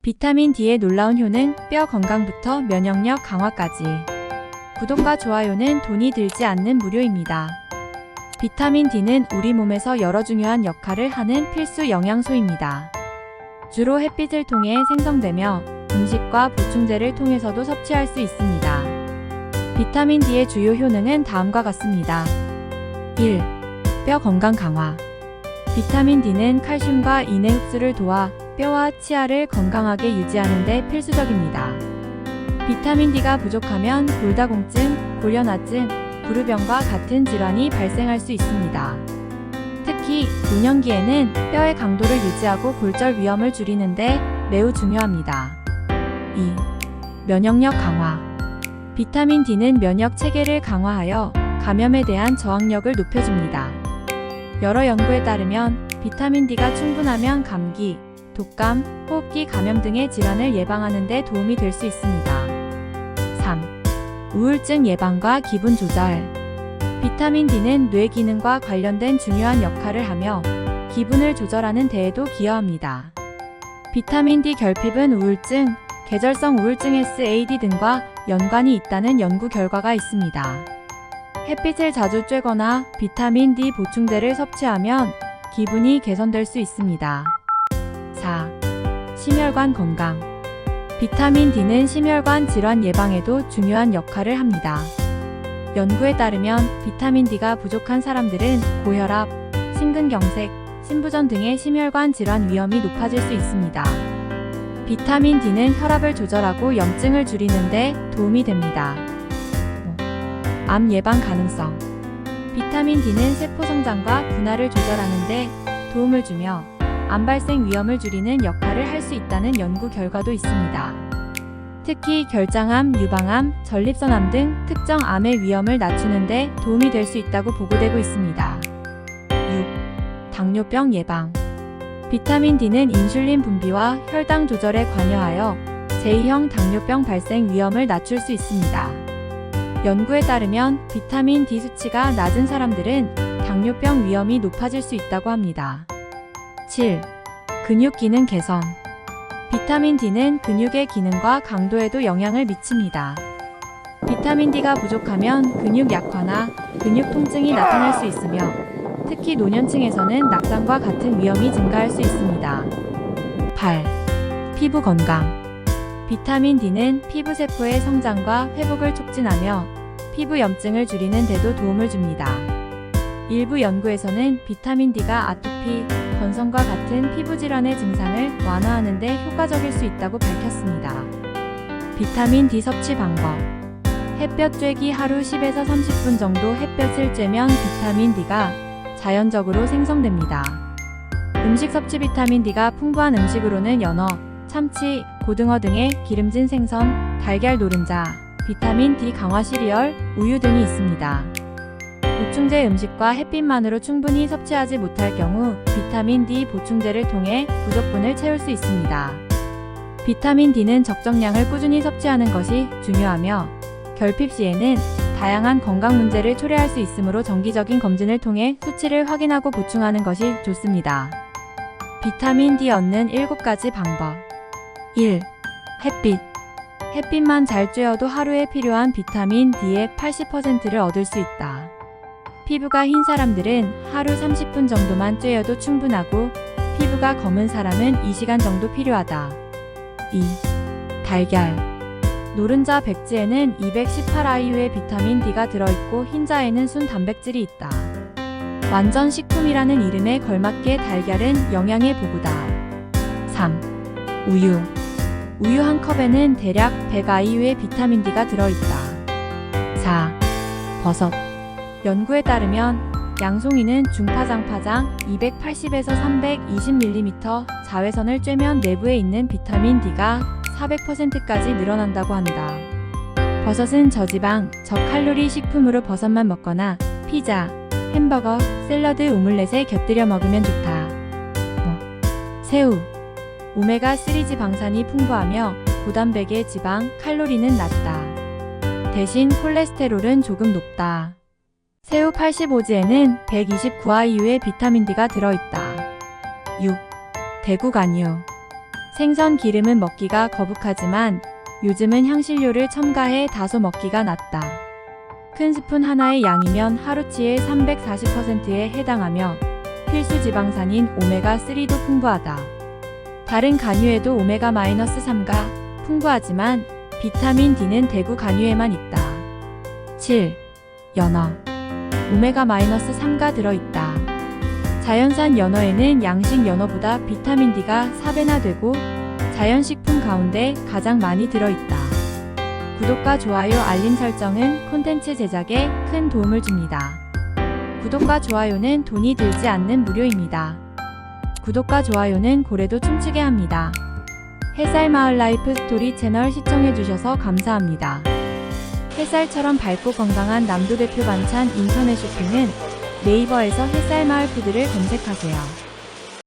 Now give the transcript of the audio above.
비타민 D의 놀라운 효능, 뼈 건강부터 면역력 강화까지. 구독과 좋아요는 돈이 들지 않는 무료입니다. 비타민 D는 우리 몸에서 여러 중요한 역할을 하는 필수 영양소입니다. 주로 햇빛을 통해 생성되며 음식과 보충제를 통해서도 섭취할 수 있습니다. 비타민 D의 주요 효능은 다음과 같습니다. 1. 뼈 건강 강화. 비타민 D는 칼슘과 인의 흡수를 도와 뼈와 치아를 건강하게 유지하는 데 필수적입니다. 비타민 D가 부족하면 골다공증, 골련화증, 부르병과 같은 질환이 발생할 수 있습니다. 특히 노년기에는 뼈의 강도를 유지하고 골절 위험을 줄이는 데 매우 중요합니다. 2. 면역력 강화. 비타민 D는 면역 체계를 강화하여 감염에 대한 저항력을 높여줍니다. 여러 연구에 따르면 비타민 D가 충분하면 감기, 독감, 호흡기 감염 등의 질환을 예방하는 데 도움이 될 수 있습니다. 3. 우울증 예방과 기분 조절. 비타민 D는 뇌 기능과 관련된 중요한 역할을 하며 기분을 조절하는 데에도 기여합니다. 비타민 D 결핍은 우울증, 계절성 우울증 SAD 등과 연관이 있다는 연구 결과가 있습니다. 햇빛을 자주 쬐거나 비타민 D 보충제를 섭취하면 기분이 개선될 수 있습니다. 4. 심혈관 건강. 비타민 D는 심혈관 질환 예방에도 중요한 역할을 합니다. 연구에 따르면 비타민 D가 부족한 사람들은 고혈압, 심근경색, 심부전 등의 심혈관 질환 위험이 높아질 수 있습니다. 비타민 D는 혈압을 조절하고 염증을 줄이는 데 도움이 됩니다. 5. 암 예방 가능성. 비타민 D는 세포 성장과 분할을 조절하는 데 도움을 주며 암 발생 위험을 줄이는 역할을 할 수 있다는 연구 결과도 있습니다. 특히 결장암, 유방암, 전립선암 등 특정 암의 위험을 낮추는 데 도움이 될 수 있다고 보고되고 있습니다. 6. 당뇨병 예방. 비타민 D는 인슐린 분비와 혈당 조절에 관여하여 제2형 당뇨병 발생 위험을 낮출 수 있습니다. 연구에 따르면 비타민 D 수치가 낮은 사람들은 당뇨병 위험이 높아질 수 있다고 합니다. 7. 근육 기능 개선. 비타민 D는 근육의 기능과 강도에도 영향을 미칩니다. 비타민 D가 부족하면 근육 약화나 근육 통증이 나타날 수 있으며 특히 노년층에서는 낙상과 같은 위험이 증가할 수 있습니다. 8. 피부 건강. 비타민 D는 피부 세포의 성장과 회복을 촉진하며 피부 염증을 줄이는 데도 도움을 줍니다. 일부 연구에서는 비타민 D가 아토피, 건성과 같은 피부 질환의 증상을 완화하는 데 효과적일 수 있다고 밝혔습니다. 비타민 D 섭취 방법. 햇볕 쬐기 하루 10에서 30분 정도 햇볕을 쬐면 비타민 D가 자연적으로 생성됩니다. 음식 섭취. 비타민 D가 풍부한 음식으로는 연어, 참치, 고등어 등의 기름진 생선, 달걀 노른자, 비타민 D 강화 시리얼, 우유 등이 있습니다. 보충제 음식과 햇빛만으로 충분히 섭취하지 못할 경우 비타민 D 보충제를 통해 부족분을 채울 수 있습니다. 비타민 D는 적정량을 꾸준히 섭취하는 것이 중요하며 결핍 시에는 다양한 건강 문제를 초래할 수 있으므로 정기적인 검진을 통해 수치를 확인하고 보충하는 것이 좋습니다. 비타민 D 얻는 7가지 방법. 1. 햇빛. 햇빛만 잘 쬐어도 하루에 필요한 비타민 D의 80%를 얻을 수 있다. 피부가 흰 사람들은 하루 30분 정도만 쬐어도 충분하고 피부가 검은 사람은 2시간 정도 필요하다. 2. 달걀. 노른자 백지에는 218IU의 비타민 D가 들어있고 흰자에는 순 단백질이 있다. 완전 식품이라는 이름에 걸맞게 달걀은 영양의 보고다. 3. 우유. 우유 한 컵에는 대략 100IU의 비타민 D가 들어있다. 4. 버섯. 연구에 따르면 양송이는 중파장파장 280에서 320mm 자외선을 쬐면 내부에 있는 비타민 D가 400%까지 늘어난다고 한다. 버섯은 저지방, 저칼로리 식품으로 버섯만 먹거나 피자, 햄버거, 샐러드, 오믈렛에 곁들여 먹으면 좋다. 새우. 오메가3 지방산이 풍부하며 고단백의 지방, 칼로리는 낮다. 대신 콜레스테롤은 조금 높다. 새우 85지에는 129IU의 비타민 D가 들어있다. 6. 대구 간유. 생선 기름은 먹기가 거북하지만 요즘은 향신료를 첨가해 다소 먹기가 낫다. 큰 스푼 하나의 양이면 하루치의 340%에 해당하며 필수 지방산인 오메가3도 풍부하다. 다른 간유에도 오메가-3가 풍부하지만 비타민 D는 대구 간유에만 있다. 7. 연어. 오메가-3가 들어있다. 자연산 연어에는 양식 연어보다 비타민 D가 4배나 되고 자연식품 가운데 가장 많이 들어있다. 구독과 좋아요, 알림 설정은 콘텐츠 제작에 큰 도움을 줍니다. 구독과 좋아요는 돈이 들지 않는 무료입니다. 구독과 좋아요는 고래도 춤추게 합니다. 햇살마을 라이프 스토리 채널 시청해주셔서 감사합니다. 햇살처럼 밝고 건강한 남도 대표 반찬 인터넷 쇼핑은 네이버에서 햇살마을 푸드를 검색하세요.